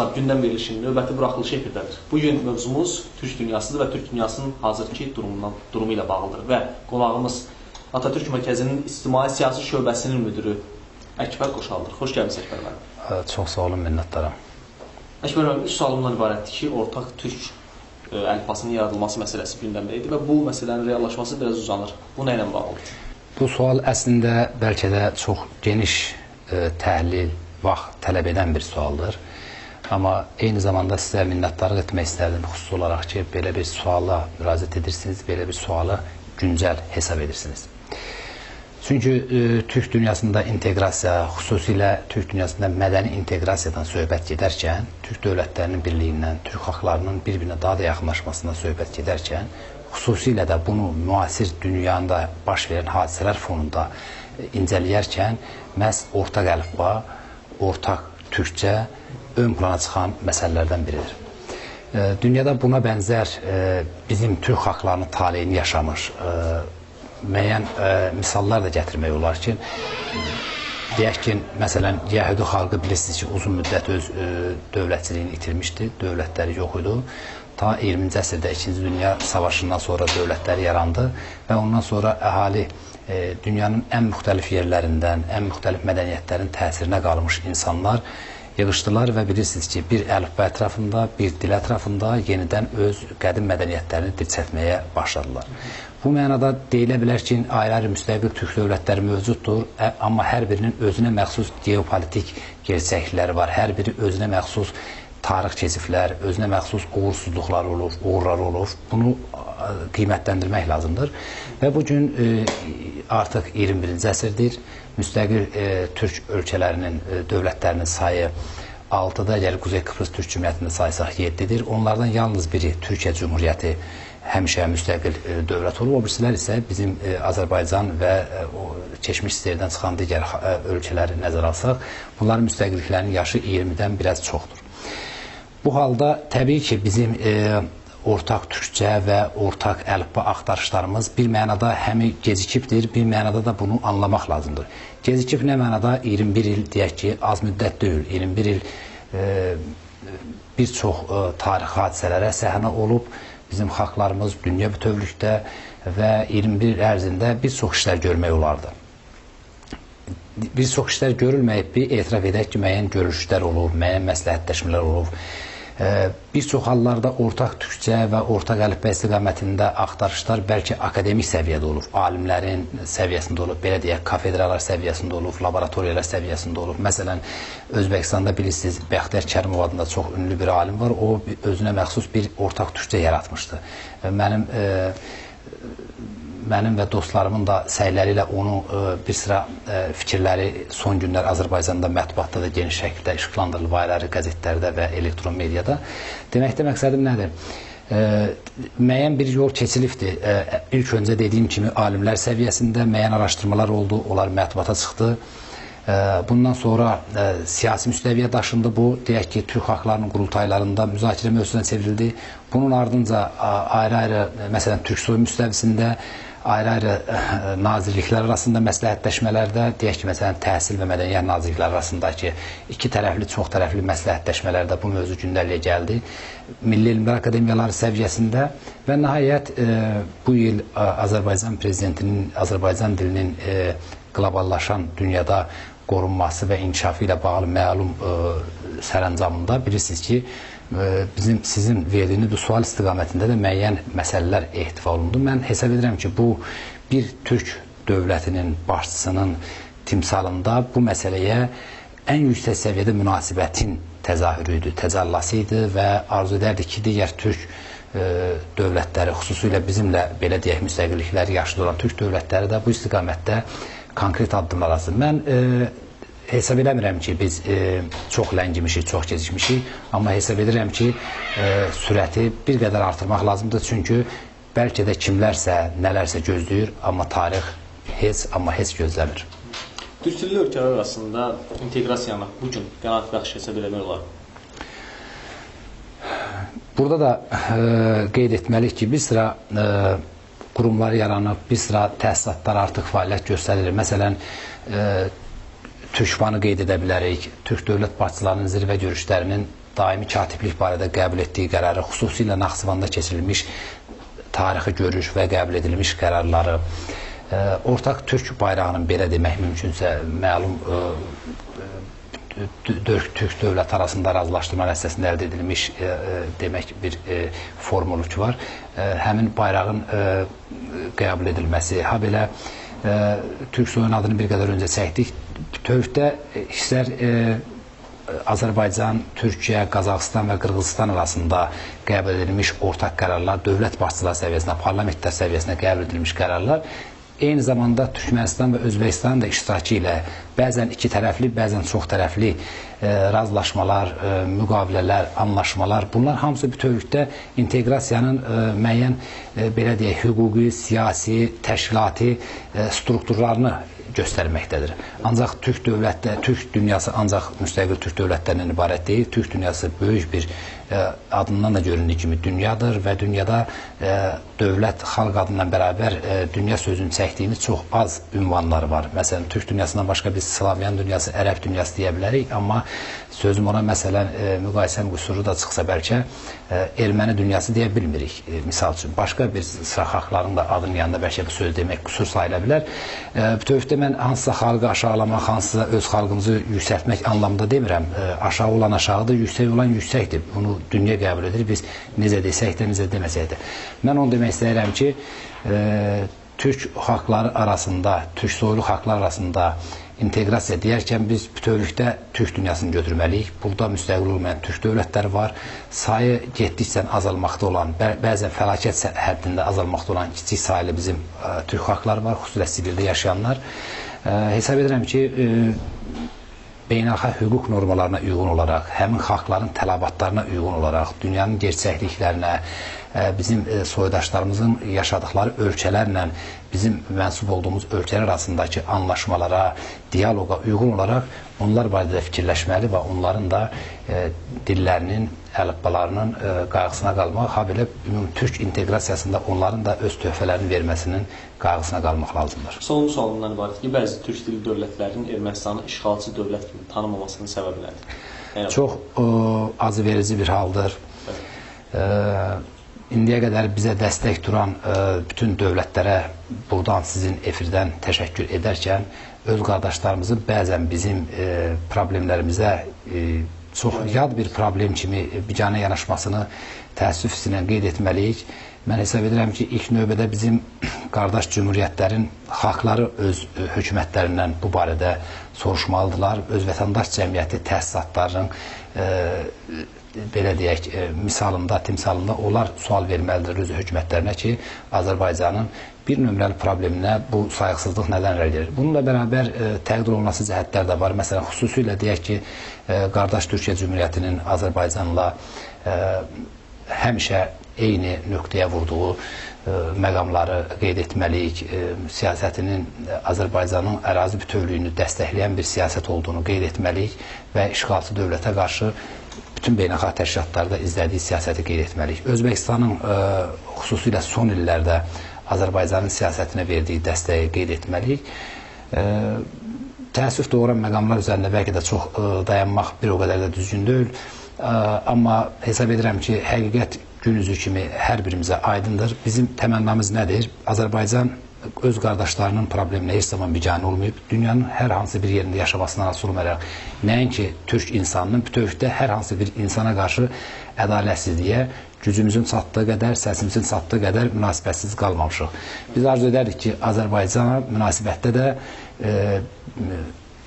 tamaşaçılar, gündəm verilişinin növbəti buraxılışı efirdədir. Bugün mövzumuz Türk dünyasıdır və Türk dünyasının hazırki durumu ilə bağlıdır və qonağımız Atatürk Mərkəzinin İctimai-Siyasi Şöbəsinin müdürü Əkbər Qoşaldır. Xoş gəlmisiniz Əkbər müəllim. Çox sağ olun, minnətdaram. Əkbər müəllim, üç sualımdan ibarətdir ki, ortaq Türk əlifbasının yaradılması məsələsi gündəmdə idi və bu məsələnin reallaşması biraz uzanır. Bu nə ilə bağlıdır? Bu sual əslində bəlkə də çox geniş təhlil, vaxt tələb edən bir sualdır. Amma eyni zamanda sizə minnətdarlıq etmək istərdim xüsusi olaraq ki, belə bir suala müraciət edirsiniz, belə bir sualı güncəl hesab edirsiniz. Çünki Türk dünyasında inteqrasiya, xüsusilə Türk dünyasında mədəni inteqrasiyadan söhbət gedərkən, Türk dövlətlərinin birliyindən, Türk xalqlarının bir-birinə daha da yaxınlaşmasından söhbət gedərkən, xüsusilə də bunu müasir dünyada baş verən hadisələr fonunda incələyərkən, məhz ortaq əlifba, ortaq türkcə ön plana çıxan məsələlərdən biridir. Dünyada buna bənzər bizim türk xalqlarının taleyini yaşamış müəyyən misallar da gətirmək olar ki, deyək ki, məsələn, Yəhudi xalqı bilirsiniz ki, uzun müddət öz dövlətçiliyini itirmişdi, dövlətləri yox idi. Ta 20-ci əsrdə 2-ci Dünya Savaşından sonra dövlətləri yarandı və ondan sonra əhali dünyanın ən müxtəlif yerlərindən, ən müxtəlif mədəniyyətlərin təsirinə qalmış insanlar yığışdılar və bilirsiniz ki, bir əlifba ətrafında, bir dil ətrafında yenidən öz qədim mədəniyyətlərini dirçətməyə başladılar. Bu mənada deyilə bilər ki, ayrı-ayrı müstəqil türk dövlətləri mövcuddur, amma hər birinin özünə məxsus geopolitik gerçəklikləri var, hər biri özünə məxsus tarix keçiflər, özünə məxsus uğursuzluqlar olur, uğurları olur. Bunu qiymətləndirmək lazımdır. Və bugün artıq 21-ci əsrdir. Müstəqil türk ölkələrinin, dövlətlərinin sayı 6-da, əgər Quzey Kıbrıs Türk Cümhuriyyətində saysaq 7-dir. Onlardan yalnız biri Türkiyə Cümhuriyyəti həmişə müstəqil dövlət olub. O birisilər isə bizim Azərbaycan və keçmiş istəkdən çıxan digər ölkələri nəzərə alsaq, bunların müstəqilliklərinin yaşı 20-dən biraz çoxdur. Bu halda təbii ki, bizim ortaq türkcə və ortaq əlifba axtarışlarımız bir mənada həmi gecikibdir, bir mənada da bunu anlamaq lazımdır. Gecikib nə mənada 21 il, deyək ki, az müddət deyil, 21 il bir çox tarix hadisələrə səhnə olub, bizim xalqlarımız dünya bütövlükdə və 21 il ərzində bir çox işlər görmək olardı. Bir çox işlər görülməyib, bir etiraf edək ki, müəyyən görüşlər olub, müəyyən məsləhətləşmələr olub. Bir çox hallarda ortaq türkcə və ortaq əlifba istiqamətində axtarışlar bəlkə akademik səviyyədə olub, alimlərin səviyyəsində olub, belə deyək, kafedralar səviyyəsində olub, laboratoriyalar səviyyəsində olub. Məsələn, Özbəkistanda bilirsiniz, Bəxtiyar Kərimov adında çox ünlü bir alim var, o özünə məxsus bir ortaq türkcə yaratmışdı. Mənim və dostlarımın da səyləri ilə onun bir sıra fikirləri son günlər Azərbaycanda mətbuatda da geniş şəkildə işıqlandırılıb, ayrı qəzetlərdə və elektron mediada. Deməkdə məqsədim nədir? Müəyyən bir yol keçilibdir. İlk öncə dediyim kimi alimlər səviyyəsində müəyyən araşdırmalar oldu, onlar mətbuata çıxdı. Bundan sonra siyasi müstəviyə daşındı bu, deyək ki, Türk xalqlarının qurultaylarında müzakirə mövzusuna çevrildi. Bunun ardınca ayrı-ayrı, məsələn, Türksoy müstəvisində, ayrı-ayrı nazirliklər arasında məsləhətləşmələrdə, deyək ki, məsələn, Təhsil və Mədəniyyət Nazirlikləri arasındakı iki tərəfli, çox tərəfli məsləhətləşmələrdə bu mövzu gündəliyə gəldi. Milli Elmlər Akademiyaları səviyyəsində və nəhayət bu il Azərbaycan Prezidentinin Azərbaycan dilinin qloballaşan dünyada qorunması və inkişafı ilə bağlı məlum sərəncamında bilirsiniz ki, sizin verdiyiniz bu sual istiqamətində də müəyyən məsələlər ehtiva olundu. Mən hesab edirəm ki, bu bir türk dövlətinin başçısının timsalında bu məsələyə ən yüksək səviyyədə münasibətin təzahürü idi, təcəllası idi və arzu edərdik ki, digər türk dövlətləri, xüsusilə bizimlə belə deyək müstəqillikləri yaşlı olan türk dövlətləri də bu istiqamətdə konkret addımlar atsın. Mən hesab eləmirəm ki, biz çox ləngimişik, çox gecikmişik, amma hesab edirəm ki, sürəti bir qədər artırmaq lazımdır. Çünki bəlkə də kimlərsə, nələrsə gözləyir, amma tarix heç gözləmir. Türkdilli ölkələr arasında inteqrasiyanı bugün qənaət bəxş hesab eləmək olar. Burada da qeyd etməliyik ki, bir sıra qurumlar yaranıb, bir sıra təsisatlar artıq fəaliyyət göstərir. Məsələn, TÜRKBAN-ı qeyd edə bilərik. Türk dövlət başçılarının zirvə görüşlərinin daimi katiblik barədə qəbul etdiyi qərarı, xüsusilə Naxçıvanda keçirilmiş tarixi görüş və qəbul edilmiş qərarları, ortaq türk bayrağının belə demək mümkünsə məlum türk dövlət arasında razılaşdırma nəticəsində əldə edilmiş demək bir formulu ki var. Həmin bayrağın qəbul edilməsi, ha belə Türk soyun adını bir qədər öncə çəkdik. Bütövlükdə istər Azərbaycan, Türkiyə, Qazaxıstan və Qırğızistan arasında qəbul edilmiş ortaq qərarlar, dövlət başçıları səviyyəsində, parlamentlər səviyyəsində qəbul edilmiş qərarlar eyni zamanda Türkmənistan və Özbəkistanın da iştirakı ilə bəzən iki tərəfli, bəzən çox tərəfli razılaşmalar, müqavilələr, anlaşmalar, bunlar hamısı bütövlükdə inteqrasiyanın müəyyən, belə deyək, hüquqi, siyasi, təşkilati strukturlarını göstərməkdədir. Ancaq Türk dünyası ancaq müstəqil Türk dövlətlərindən ibarət deyil. Türk dünyası böyük bir adından da göründüyü kimi dünyadır və dünyada dövlət, xalq adından bərabər dünya sözünü çəkdiyimiz çox az ünvanları var. Məsələn, Türk dünyasından başqa biz Slavyan dünyası, Ərəb dünyası deyə bilərik, amma sözüm ona məsələn müqayisəm qüsuru da çıxsa bəlkə erməni dünyası deyə bilmirik. Misal üçün, başqa bir sıra xalqların da adının yanında bəlkə bu söz demək qüsur sayıla bilər. Bütövlükdə mən hansısa xalqı aşağılamaq, hansısa öz xalqımızı yüksəltmək anlamda demirəm. Aşağı olan aşağıdır, yüksək olan yüksəkdir. Bunu dünya qəbul edir, biz necə desək də, necə deməsək də. Mən onu demək istəyirəm ki, Türk xalqları arasında, Türk soylu xalqlar arasında inteqrasiya deyərkən biz bütövlükdə Türk dünyasını götürməliyik. Burada müstəqil olmayan Türk dövlətləri var. Sayı getdikcə azalmaqda olan, bəzən fəlakət həddində azalmaqda olan kiçik sayılı bizim Türk xalqları var, xüsusilə Sibirdə yaşayanlar. Hesab edirəm ki, beynəlxalq hüquq normalarına uyğun olaraq, həmin xalqların tələbatlarına uyğun olaraq, dünyanın gerçəkliklərinə, bizim soydaşlarımızın yaşadıkları ölkələrlə bizim mənsub olduğumuz ölkələr arasındakı anlaşmalara, diyaloqa uyğun olaraq onlar barədə fikirləşməli və onların da dillərinin, əlifbalarının qayğısına qalmaq, ha belə Türk inteqrasiyasında onların da öz töhfələrini verməsinin qayğısına qalmaq lazımdır. Sonuncu sualından ibarət ki, bəzi türk dilli dövlətlərin Ermənistanı işğalçı dövlət kimi tanımamasının səbəbi nədir? Çox acı verici bir haldır. İndiyə qədər bizə dəstək duran bütün dövlətlərə buradan sizin efirdən təşəkkür edərkən öz qardaşlarımızın bəzən bizim problemlərimizə çox yad bir problem kimi biganə yanaşmasını təəssüf hissinə qeyd etməliyik. Mən hesab edirəm ki, ilk növbədə bizim qardaş cümhuriyyətlərin xalqları öz hökumətlərindən bu barədə soruşmalıdırlar. Öz vətəndaş cəmiyyəti təsisatlarının belə deyək, misalında, timsalında onlar sual verməlidir öz hökumətlərinə ki, Azərbaycanın bir nömrəli probleminə bu sayğısızlıq nədən irəlidir? Bununla bərabər təqdir olunması cəhətlər də var. Məsələn, xüsusilə deyək ki, qardaş Türkiyə Cümhuriyyətinin Azərbaycanla həmişə eyni nöqtəyə vurduğu məqamları qeyd etməliyik. Siyasətinin Azərbaycanın ərazi bütövlüyünü dəstəkləyən bir siyasət olduğunu qeyd etməliyik və işğalçı dövlətə qarşı bütün beynəlxalq təşkilatlarda izlədiyi siyasəti qeyd etməliyik. Özbəkistanın xüsusilə son illərdə Azərbaycanın siyasətinə verdiyi dəstəyi qeyd etməliyik. Təəssüf doğuran məqamlar üzərində bəlkə də çox dayanmaq bir o qədər də düzgün deyil. Amma hesab edirəm ki, həqiqət gün üzü kimi hər birimizə aydındır. Bizim təmənnamız nədir? Azərbaycan öz qardaşlarının probleminə heç zaman biganə olmayıb. Dünyanın hər hansı bir yerində yaşamasından asılı olmayaraq, nəinki Türk insanının bütövlükdə hər hansı bir insana qarşı ədalətsizliyə gücümüzün çatdığı qədər, səsimizin çatdığı qədər münasibətsiz qalmamışıq. Biz arzu edərdik ki, Azərbaycana münasibətdə də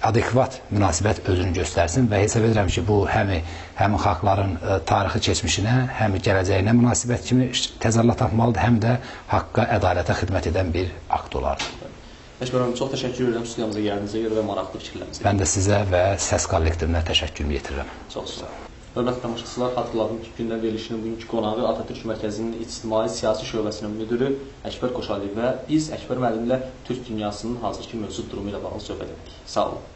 adekvat münasibət özünü göstərsin və hesab edirəm ki, bu həmin xalqların tarixi keçmişinə, həm gələcəyinə münasibət kimi təzərrüat tapmalıdır, həm də haqqa, ədalətə xidmət edən bir akt olardı. Əkbər müəllim, çox təşəkkür edirəm studiyamıza gəldiyinizə görə və maraqlı fikirlərinizə. Mən də sizə və səs kollektivinə təşəkkürümü yetirirəm. Çox sağ olun. Hörmətli tamaşaçılar, xatırladım ki, gündəm verilişinin bugünkü qonağı Atatürk Mərkəzinin İctimai Siyasi Şöbəsinin müdürü Əkbər Qoşaliyev və biz Əkbər müəllimlə Türk dünyasının hazırki mövcud durumu ilə bağlı söhbət etdik. Sağ olun.